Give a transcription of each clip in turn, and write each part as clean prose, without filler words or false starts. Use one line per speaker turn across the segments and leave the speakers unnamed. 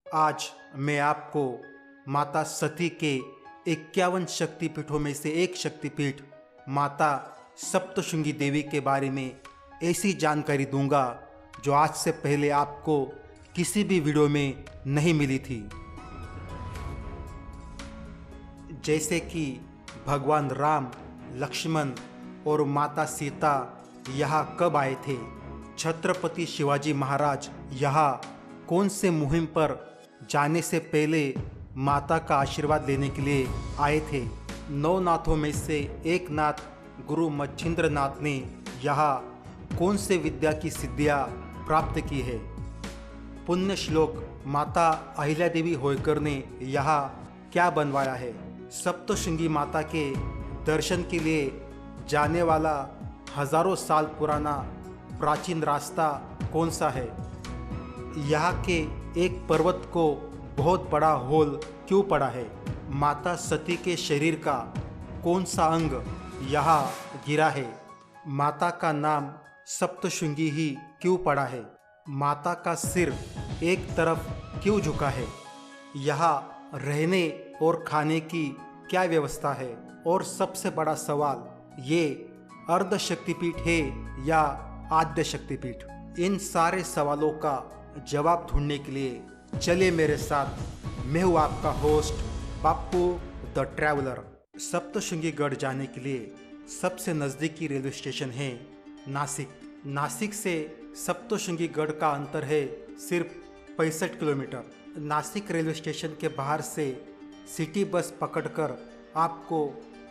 आज मैं आपको माता सती के 51 शक्तिपीठों में से एक शक्तिपीठ माता सप्तशृंगी देवी के बारे में ऐसी जानकारी दूंगा जो आज से पहले आपको किसी भी वीडियो में नहीं मिली थी। जैसे कि भगवान राम, लक्ष्मण और माता सीता यहाँ कब आए थे, छत्रपति शिवाजी महाराज यहाँ कौन से मुहिम पर जाने से पहले माता का आशीर्वाद लेने के लिए आए थे। 9 नाथों में से एक नाथ गुरु मच्छिंद्र नाथ ने यहाँ कौन से विद्या की सिद्धियाँ प्राप्त की है। पुण्य श्लोक माता अहिल्या देवी होयकर ने यहाँ क्या बनवाया है। सप्तशृंगी माता के दर्शन के लिए जाने वाला हजारों साल पुराना प्राचीन रास्ता कौन सा है। यहाँ के एक पर्वत को बहुत बड़ा होल क्यों पड़ा है। माता सती के शरीर का कौन सा अंग यहाँ गिरा है। माता का नाम सप्तशृंगी ही क्यों पड़ा है। माता का सिर एक तरफ क्यों झुका है। यहाँ रहने और खाने की क्या व्यवस्था है। और सबसे बड़ा सवाल, ये अर्ध शक्तिपीठ है या आद्य शक्तिपीठ। इन सारे सवालों का जवाब ढूंढने के लिए चलिए मेरे साथ। मैं हूँ आपका host Bapu the traveller. Saptashrungi गढ़ जाने के लिए सबसे नज़दीकी रेलवे स्टेशन है नासिक। नासिक से सप्तशृंगी गढ़ का अंतर है सिर्फ 65 किलोमीटर। नासिक रेलवे स्टेशन के बाहर से सिटी बस पकड़कर आपको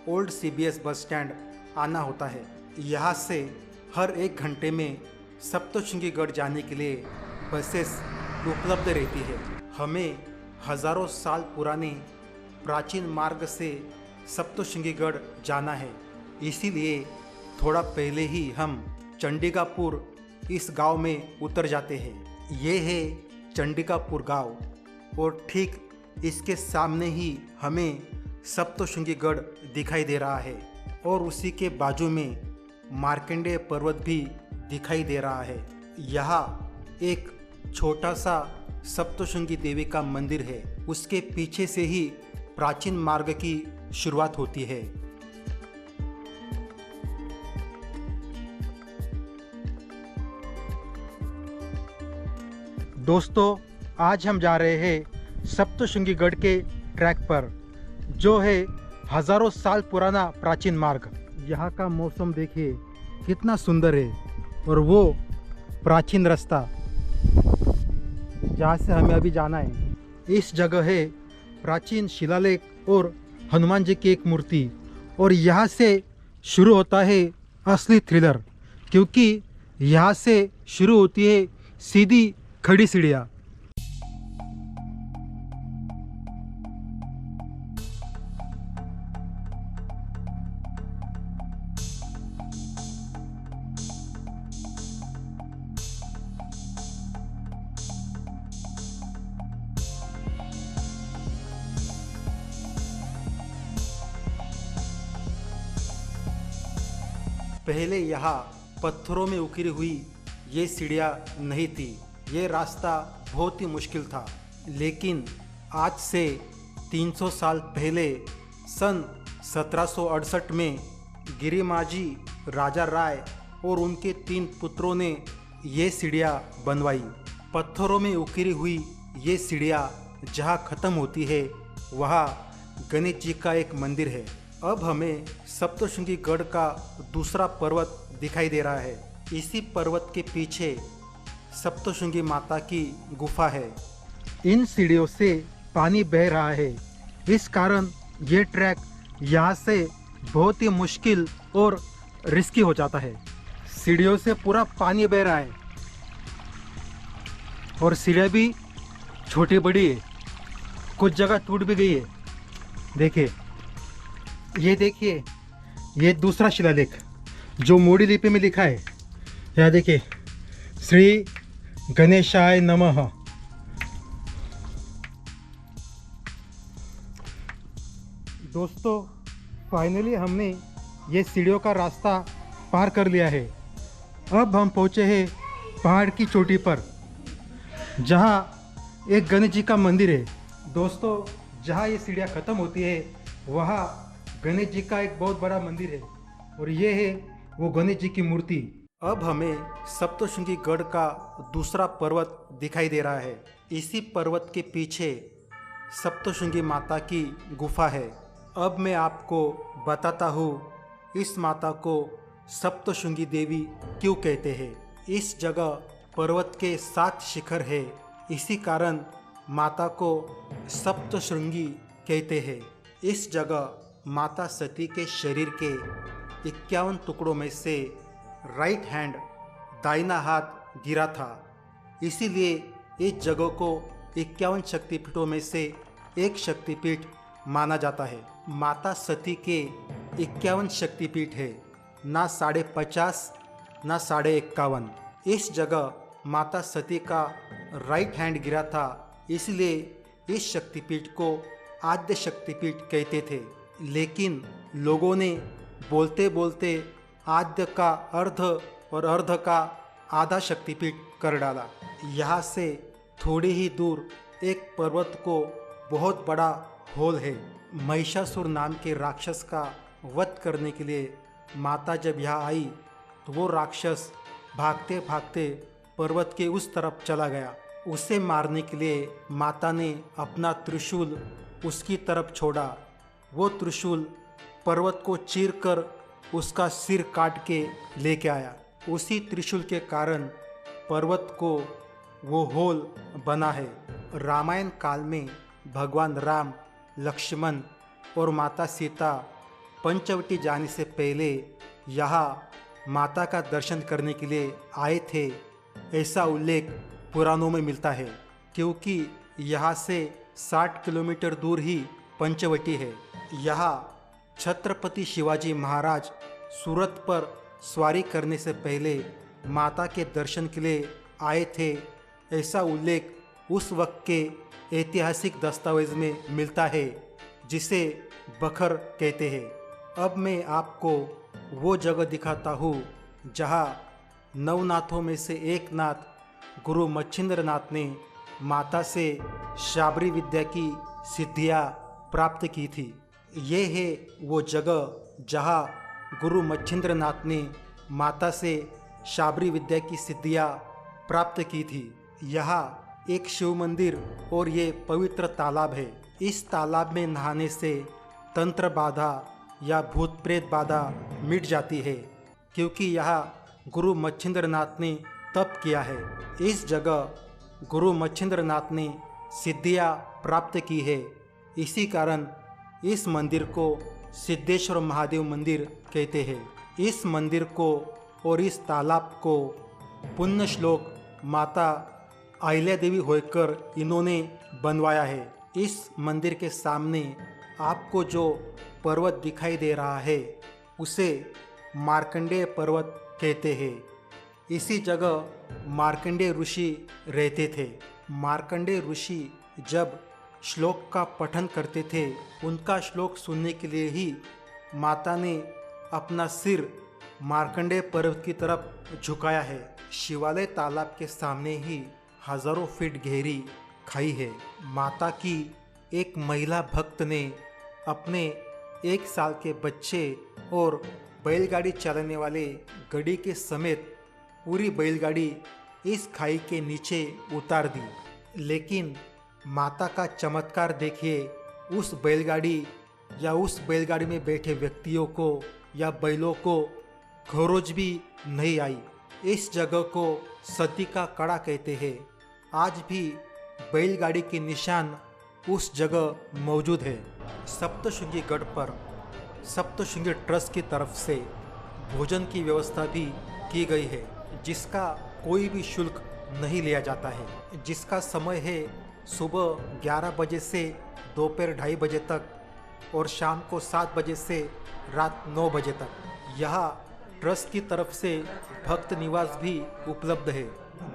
ओल्ड CBS बस स्टैंड आना होता है। यहाँ से हर 1 घंटे में सप्तशृंगी गढ़ जाने के लिए बसेस उपलब्ध रहती है। हमें हजारों साल पुराने प्राचीन मार्ग से सप्तशृंगी गढ़ जाना है, इसीलिए थोड़ा पहले ही हम चंडिकापुर इस गांव में उतर जाते हैं। ये है चंडिकापुर गांव और ठीक इसके सामने ही हमें सप्तशृंगी गढ़ दिखाई दे रहा है और उसी के बाजू में मार्कंडेय पर्वत भी दिखाई दे रहा है। यहाँ एक छोटा सा सप्तशृंगी देवी का मंदिर है, उसके पीछे से ही प्राचीन मार्ग की शुरुआत होती है। दोस्तों, आज हम जा रहे हैं सप्तशृंगी गढ़ के ट्रैक पर, जो है हजारों साल पुराना प्राचीन मार्ग। यहाँ का मौसम देखिए कितना सुंदर है और वो प्राचीन रास्ता जहाँ से हमें अभी जाना है। इस जगह है प्राचीन शिलालेख और हनुमान जी की एक मूर्ति और यहाँ से शुरू होता है असली थ्रिलर, क्योंकि यहाँ से शुरू होती है सीधी खड़ी सीढ़ियाँ। पहले यहाँ पत्थरों में उखरी हुई ये सीढ़ियाँ नहीं थी। ये रास्ता बहुत ही मुश्किल था, लेकिन आज से 300 साल पहले सन 1768 में गिरिमाजी राजा राय और उनके 3 पुत्रों ने ये सीढ़ियाँ बनवाई। पत्थरों में उखरी हुई ये सीढ़ियाँ जहाँ ख़त्म होती है वहाँ गणेश जी का एक मंदिर है। अब हमें सप्तशृंगी गढ़ का दूसरा पर्वत दिखाई दे रहा है। इसी पर्वत के पीछे सप्तशृंगी माता की गुफा है। इन सीढ़ियों से पानी बह रहा है, इस कारण ये ट्रैक यहाँ से बहुत ही मुश्किल और रिस्की हो जाता है। सीढ़ियों से पूरा पानी बह रहा है और सीढ़ियाँ भी छोटी बड़ी है, कुछ जगह टूट भी गई है। देखिए, ये देखिए, ये दूसरा शिलालेख जो मोड़ी लिपि में लिखा है। यहाँ देखिए, श्री गणेशाय नमः। दोस्तों, फाइनली हमने ये सीढ़ियों का रास्ता पार कर लिया है। अब हम पहुँचे हैं पहाड़ की चोटी पर, जहाँ एक गणेश जी का मंदिर है। दोस्तों, जहाँ ये सीढ़ियाँ ख़त्म होती है वहाँ गणेश जी का एक बहुत बड़ा मंदिर है और ये है वो गणेश जी की मूर्ति। अब हमें सप्तशृंगी गढ़ का दूसरा पर्वत दिखाई दे रहा है। इसी पर्वत के पीछे सप्तशृंगी माता की गुफा है। अब मैं आपको बताता हूँ इस माता को सप्तशृंगी देवी क्यों कहते हैं। इस जगह पर्वत के 7 शिखर है, इसी कारण माता को सप्तशृंगी कहते हैं। इस जगह माता सती के शरीर के 51 टुकड़ों में से राइट हैंड दाहिना हाथ गिरा था, इसीलिए इस जगह को 51 शक्तिपीठों में से एक शक्तिपीठ माना जाता है। माता सती के 51 शक्तिपीठ है, ना 50.5 ना 51.5। इस जगह माता सती का राइट हैंड गिरा था, इसलिए इस शक्तिपीठ को आद्य शक्तिपीठ कहते थे। लेकिन लोगों ने बोलते बोलते आद्य का अर्ध और अर्ध का आधा शक्तिपीठ कर डाला। यहाँ से थोड़ी ही दूर एक पर्वत को बहुत बड़ा होल है। महिषासुर नाम के राक्षस का वध करने के लिए माता जब यहाँ आई तो वो राक्षस भागते भागते पर्वत के उस तरफ चला गया। उसे मारने के लिए माता ने अपना त्रिशूल उसकी तरफ छोड़ा। वो त्रिशूल पर्वत को चीरकर उसका सिर काट के लेके आया। उसी त्रिशूल के कारण पर्वत को वो होल बना है। रामायण काल में भगवान राम, लक्ष्मण और माता सीता पंचवटी जाने से पहले यहाँ माता का दर्शन करने के लिए आए थे, ऐसा उल्लेख पुराणों में मिलता है। क्योंकि यहाँ से 60 किलोमीटर दूर ही पंचवटी है। यहाँ छत्रपति शिवाजी महाराज सूरत पर सवारी करने से पहले माता के दर्शन के लिए आए थे, ऐसा उल्लेख उस वक्त के ऐतिहासिक दस्तावेज में मिलता है, जिसे बखर कहते हैं। अब मैं आपको वो जगह दिखाता हूँ जहाँ नवनाथों में से एक नाथ गुरु मच्छिंद्रनाथ ने माता से शाबरी विद्या की सिद्धियाँ प्राप्त की थी। ये है वो जगह जहाँ गुरु मच्छिंद्रनाथ ने माता से शाबरी विद्या की सिद्धियाँ प्राप्त की थी। यहाँ एक शिव मंदिर और ये पवित्र तालाब है। इस तालाब में नहाने से तंत्र बाधा या भूत प्रेत बाधा मिट जाती है, क्योंकि यहाँ गुरु मच्छिंद्रनाथ ने तप किया है। इस जगह गुरु मच्छिंद्रनाथ ने सिद्धियाँ प्राप्त की है, इसी कारण इस मंदिर को सिद्धेश्वर महादेव मंदिर कहते हैं। इस मंदिर को और इस तालाब को पुण्य श्लोक माता अहिल्या देवी होकर इन्होंने बनवाया है। इस मंदिर के सामने आपको जो पर्वत दिखाई दे रहा है उसे मार्कंडेय पर्वत कहते हैं। इसी जगह मार्कंडेय ऋषि रहते थे। मार्कंडेय ऋषि जब श्लोक का पठन करते थे, उनका श्लोक सुनने के लिए ही माता ने अपना सिर मार्कंडेय पर्वत की तरफ झुकाया है। शिवालय तालाब के सामने ही हजारों फीट गहरी खाई है। माता की एक महिला भक्त ने अपने 1 साल के बच्चे और बैलगाड़ी चलाने वाले गड़ी के समेत पूरी बैलगाड़ी इस खाई के नीचे उतार दी। लेकिन माता का चमत्कार देखिए, उस बैलगाड़ी या उस बैलगाड़ी में बैठे व्यक्तियों को या बैलों को खरोच भी नहीं आई। इस जगह को सती का कड़ा कहते हैं। आज भी बैलगाड़ी के निशान उस जगह मौजूद है। सप्तशृंगी गढ़ पर सप्तशृंगी ट्रस्ट की तरफ से भोजन की व्यवस्था भी की गई है, जिसका कोई भी शुल्क नहीं लिया जाता है। जिसका समय है सुबह 11 बजे से दोपहर 2:30 बजे तक और शाम को 7 बजे से रात 9 बजे तक। यहाँ ट्रस्ट की तरफ से भक्त निवास भी उपलब्ध है,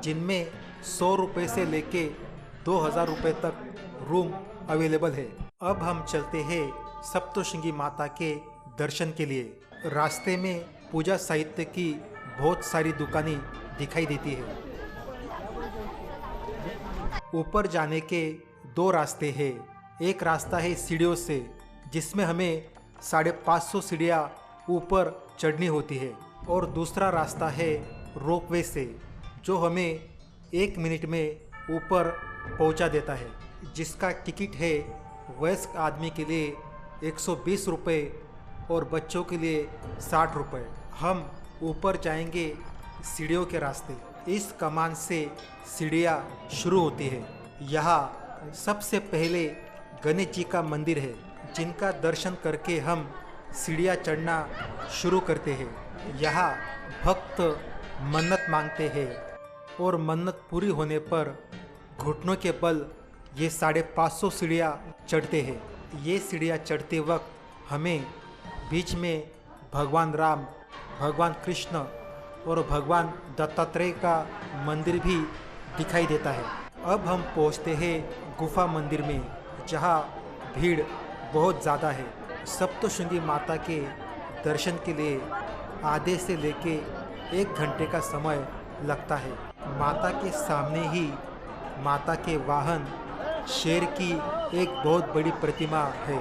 जिनमें 100 रुपये से लेके 2000 रुपये तक रूम अवेलेबल है। अब हम चलते हैं सप्तशृंगी माता के दर्शन के लिए। रास्ते में पूजा साहित्य की बहुत सारी दुकानें दिखाई देती है। ऊपर जाने के दो रास्ते हैं। एक रास्ता है सीढ़ियों से, जिसमें हमें 550 सीढ़ियाँ ऊपर चढ़नी होती है, और दूसरा रास्ता है रोपवे से, जो हमें 1 मिनट में ऊपर पहुंचा देता है, जिसका टिकट है वयस्क आदमी के लिए 120 रुपये और बच्चों के लिए 60 रुपये। हम ऊपर जाएंगे सीढ़ियों के रास्ते। इस कमान से सीढ़ियाँ शुरू होती है। यहाँ सबसे पहले गणेश जी का मंदिर है, जिनका दर्शन करके हम सीढ़ियाँ चढ़ना शुरू करते हैं। यहाँ भक्त मन्नत मांगते हैं और मन्नत पूरी होने पर घुटनों के बल ये 550 सीढ़ियाँ चढ़ते हैं। ये सीढ़ियाँ चढ़ते वक्त हमें बीच में भगवान राम, भगवान कृष्ण और भगवान दत्तात्रेय का मंदिर भी दिखाई देता है। अब हम पहुँचते हैं गुफा मंदिर में, जहाँ भीड़ बहुत ज़्यादा है। सप्तशृंगी माता के दर्शन के लिए आधे से लेके 1 घंटे का समय लगता है। माता के सामने ही माता के वाहन शेर की एक बहुत बड़ी प्रतिमा है।